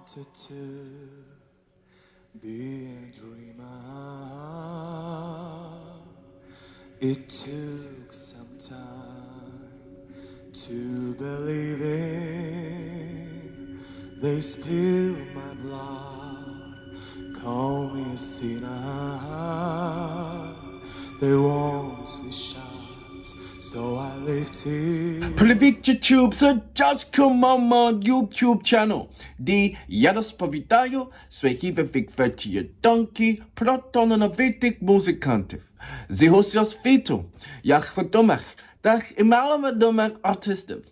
wanted to be a dreamer. It took some time to believe in. They spilled my blood, call me a sinner. They want me shot, so I lifted. Привіт, YouTube, це Джасько Мама YouTube channel, де я розповідаю свої відверті думки про талановитих музикантів з його світу, як відомих, так і маловідомих артистів.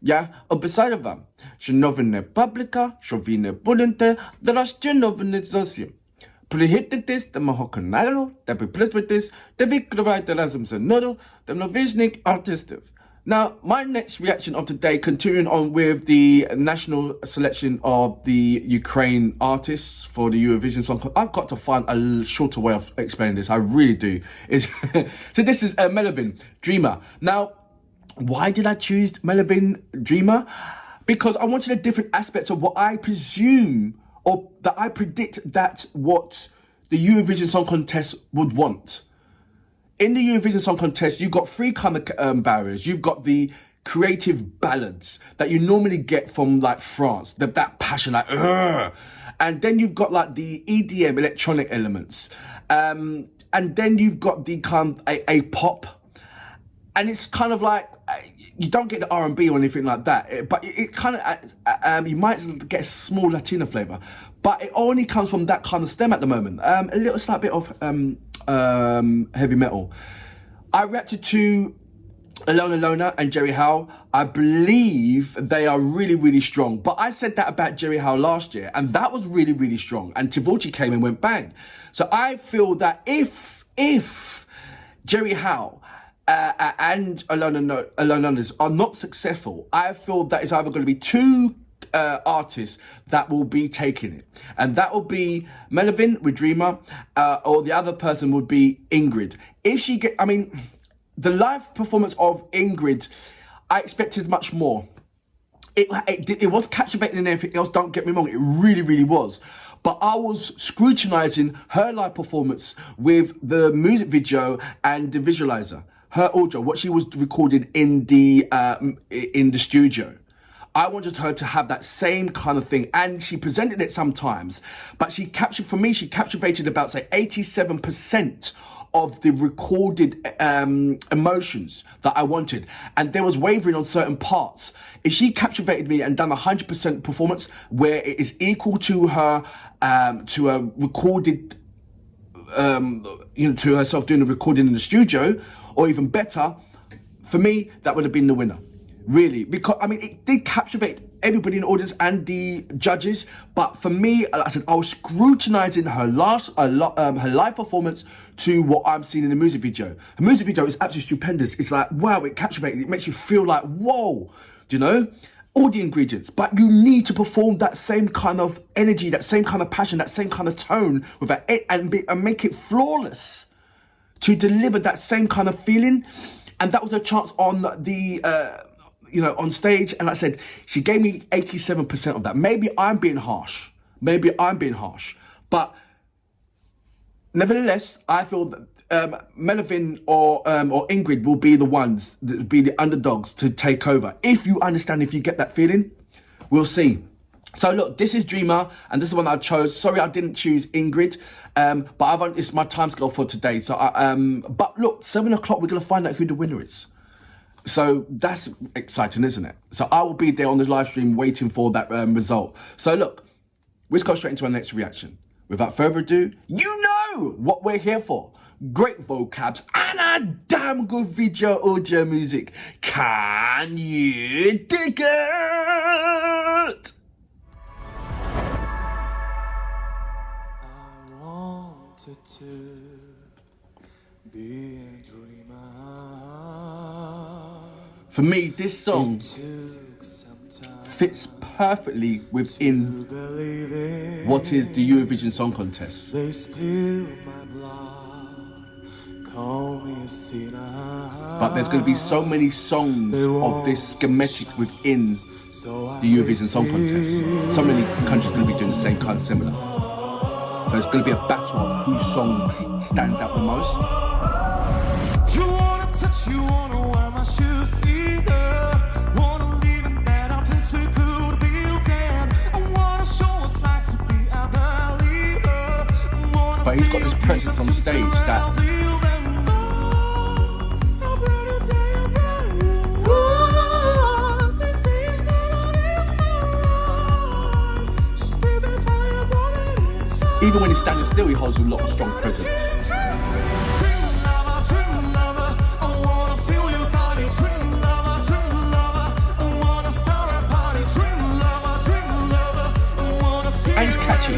Я обіцяю вам, що новини пабліка, що ви не будете дрожти новини зовсім. Приєднуйтесь до мого каналу та підписуйтесь та відкривайте разом зі мною талановитих артистів. Now, my next reaction of today, continuing on with the national selection of the Ukraine artists for the Eurovision Song Contest. I've got to find a shorter way of explaining this. I really do. So this is MÉLOVIN, Dreamer. Now, why did I choose MÉLOVIN, Dreamer? Because I wanted a different aspect of what I presume, or that I predict that what the Eurovision Song Contest would want. In the Eurovision Song Contest, you've got three kind of barriers. You've got the creative ballads that you normally get from like France, that passion, like, Urgh! And then you've got like the EDM, electronic elements. And then you've got the kind of a pop. And it's kind of like, you don't get the R&B or anything like that, but it kind of, you might get a small Latino flavor, but it only comes from that kind of stem at the moment. A little slight bit of heavy metal. I reacted to Alona and Jerry Howe. I believe they are really, really strong, but I said that about Jerry Howe last year, and that was really, really strong, and Tivolchi came and went bang. So I feel that if Jerry Howe and Alona are not successful, I feel that it's either going to be two artists that will be taking it, and that will be MÉLOVIN with Dreamer, or the other person would be Ingrid. If she get, I mean, the live performance of Ingrid, I expected much more. It was captivating and everything else, don't get me wrong, it really, really was. But I was scrutinizing her live performance with the music video and the visualizer, her audio, what she was recorded in the studio. I wanted her to have that same kind of thing, and she presented it sometimes, but she captivated about, say, 87% of the recorded emotions that I wanted, and there was wavering on certain parts. If she captivated me and done 100% performance where it is equal to her, to a recorded, to herself doing a recording in the studio, or even better, for me, that would have been the winner. Really, because I mean, it did captivate everybody in the audience and the judges. But for me, like I said, I was scrutinizing her live performance to what I'm seeing in the music video. The music video is absolutely stupendous. It's like, wow, it captivates. It makes you feel like, whoa, do you know? All the ingredients, but you need to perform that same kind of energy, that same kind of passion, that same kind of tone with that, and make it flawless to deliver that same kind of feeling. And that was a chance on the. On stage, and like I said, she gave me 87% of that. Maybe I'm being harsh, but nevertheless, I feel that MÉLOVIN or Ingrid will be the ones that will be the underdogs to take over. If you understand, if you get that feeling, we'll see. So look, this is Dreamer, and this is the one I chose. Sorry, I didn't choose Ingrid, but it's my time scale for today. So, but look, 7 o'clock, we're gonna find out who the winner is. So that's exciting, isn't it? So I will be there on the live stream waiting for that result. So look, let's go straight into our next reaction. Without further ado, you know what we're here for. Great vocabs and a damn good video audio music. Can you dig it? I wanted to be a dreamer. For me, this song fits perfectly within what is the Eurovision Song Contest. They spilled my blood, call me a sinner. But there's going to be so many songs of this schematic within the Eurovision Song Contest. So many countries are going to be doing the same kind of similar. So it's going to be a battle of whose songs stands out the most. You wanna touch, you wanna wear my shoes either. Wanna live in better place we could build and I wanna show what's like to be a believer. But he's got this presence on stage that even when he's standing still, he holds a lot of strong presence. And it's catchy.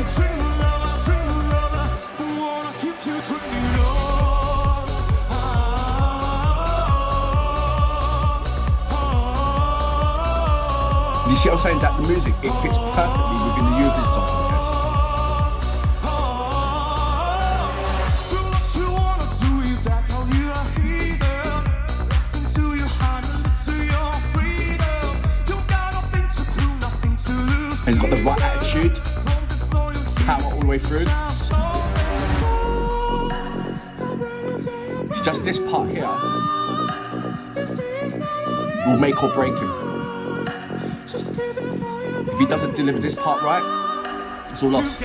You see what I'm saying? That the music, it fits perfectly within the Eurovision Song Contest. And he's got the right attitude, power all the way through. It's just this part here will make or break him. If he doesn't deliver this part right, it's all lost.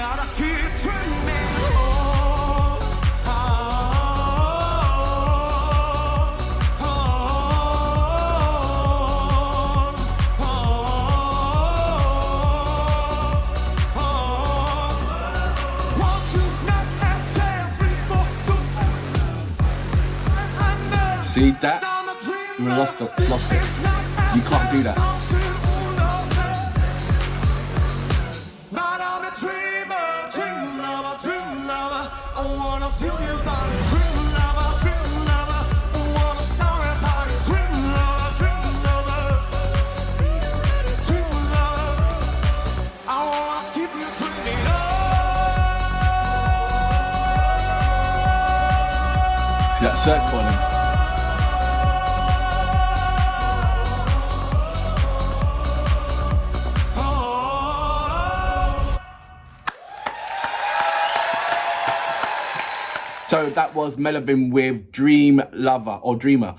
See that? You lost it. You can't do that. See that circle on him? So that was MÉLOVIN with Dream Lover or Dreamer.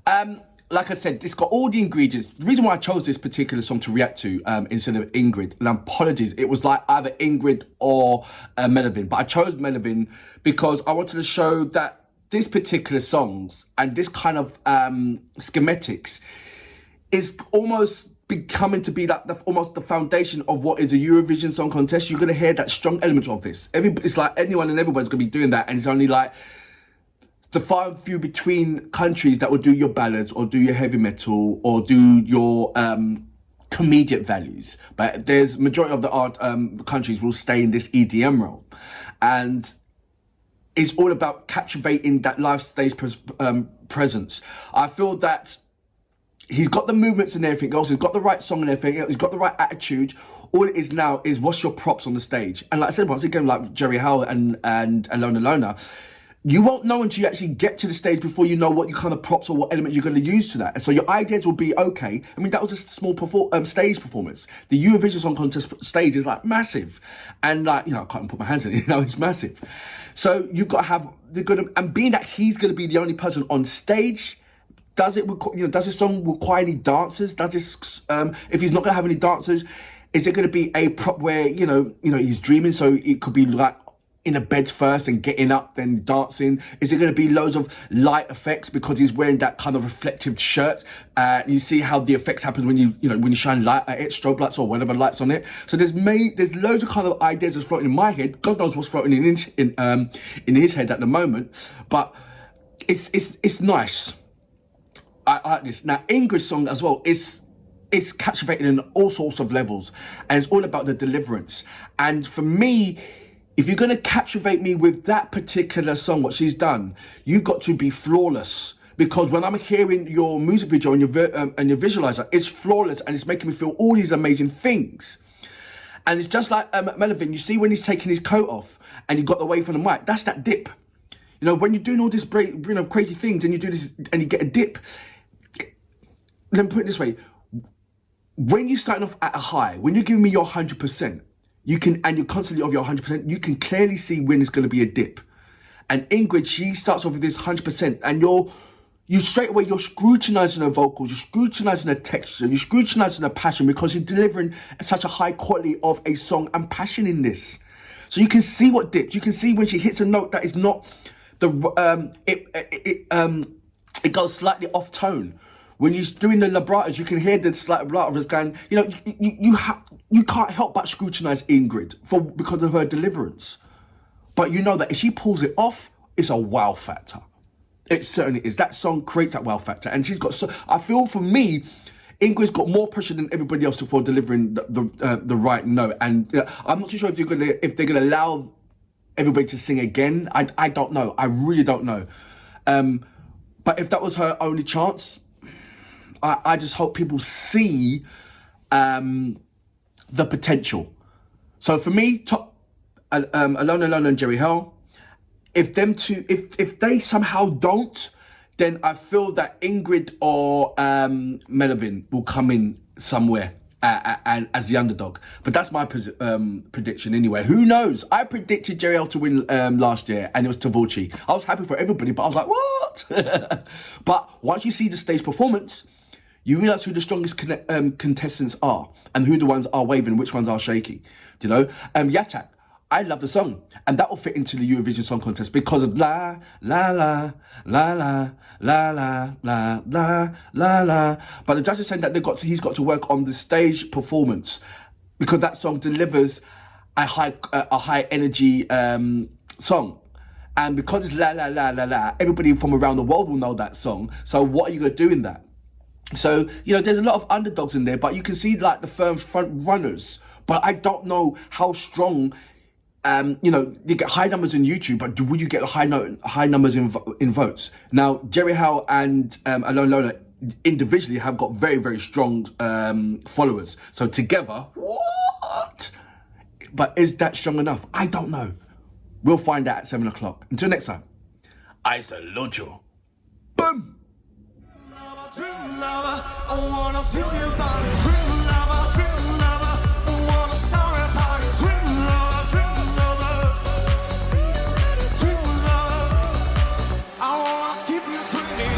Like I said, it's got all the ingredients. The reason why I chose this particular song to react to instead of Ingrid, and apologies, it was like either Ingrid or MÉLOVIN. But I chose MÉLOVIN because I wanted to show that this particular songs and this kind of schematics is almost becoming to be like almost the foundation of what is a Eurovision Song Contest. You're going to hear that strong element of this. It's like anyone and everyone's going to be doing that, and it's only like the far and few between countries that will do your ballads or do your heavy metal or do your comedic values. But there's majority of the art countries will stay in this EDM role, and it's all about captivating that live stage presence. I feel that he's got the movements and everything else. He's got the right song and everything else. He's got the right attitude. All it is now is what's your props on the stage. And like I said, once again, like Jerry Howell and Lona, you won't know until you actually get to the stage before you know what you kind of props or what element you're going to use to that. And so your ideas will be okay. I mean, that was a small stage performance. The Eurovision Song Contest stage is like massive. And like, you know, I can't put my hands in it, you know, it's massive. So you've got to have the good, and being that he's going to be the only person on stage, does this song require any dancers? Does this, if he's not going to have any dancers, is it going to be a prop where, you know, he's dreaming, so it could be like in a bed first and getting up, then dancing? Is it going to be loads of light effects because he's wearing that kind of reflective shirt? You see how the effects happen when you shine light at it, strobe lights or whatever lights on it. So there's loads of kind of ideas that's floating in my head. God knows what's floating in his head at the moment, but it's nice. I like this. Now, Ingrid's song as well is captivating in all sorts of levels, and it's all about the deliverance. And for me, if you're going to captivate me with that particular song, what she's done, you've got to be flawless. Because when I'm hearing your music video and your visualizer, it's flawless and it's making me feel all these amazing things. And it's just like MÉLOVIN, you see when he's taking his coat off and he got away from the mic, that's that dip. You know, when you're doing all this, crazy things and you do this and you get a dip, let me put it this way. When you're starting off at a high, when you're giving me your 100%, and you're constantly of your 100%, you can clearly see when it's going to be a dip. And Ingrid, she starts off with this 100%, and you straight away, you're scrutinizing her vocals, you're scrutinizing her texture, you're scrutinizing her passion, because you're delivering such a high quality of a song and passion in this. So you can see what dips. You can see when she hits a note that is not it goes slightly off tone. When you're doing the vibratos, you can hear the slight vibratos going. You know, you can't help but scrutinize Ingrid because of her deliverance. But you know that if she pulls it off, it's a wow factor. It certainly is. That song creates that wow factor, and she's got. So I feel for me, Ingrid's got more pressure than everybody else for delivering the right note. And I'm not too sure if they're gonna allow everybody to sing again. I don't know. I really don't know. But if that was her only chance, I just hope people see the potential. So for me, top Alone and Jerry Hell. If they somehow don't, then I feel that Ingrid or MÉLOVIN will come in somewhere and as the underdog. But that's my prediction anyway. Who knows? I predicted Jerry Hell to win last year, and it was Tavuchi. I was happy for everybody, but I was like, what? But once you see the stage performance, you realise who the strongest contestants are, and who the ones are waving, which ones are shaky. Do you know? Yatak, I love the song, and that will fit into the Eurovision Song Contest because of la la la la la la la la la la la. But the judges saying that he's got to work on the stage performance, because that song delivers a high energy song. And because it's la la la la la, everybody from around the world will know that song. So what are you going to do in that? So, you know, there's a lot of underdogs in there, but you can see like the firm front runners. But I don't know how strong, you know, you get high numbers in YouTube, but will you get high numbers in votes? Now, Jerry Hell and Alone Lola individually have got very, very strong followers. So together, what? But is that strong enough? I don't know. We'll find out at 7 o'clock. Until next time, I salute you. Boom! Dream lover, I wanna feel your body. Dream lover, I wanna start a party. Dream lover, dream lover, I wanna keep you dreaming.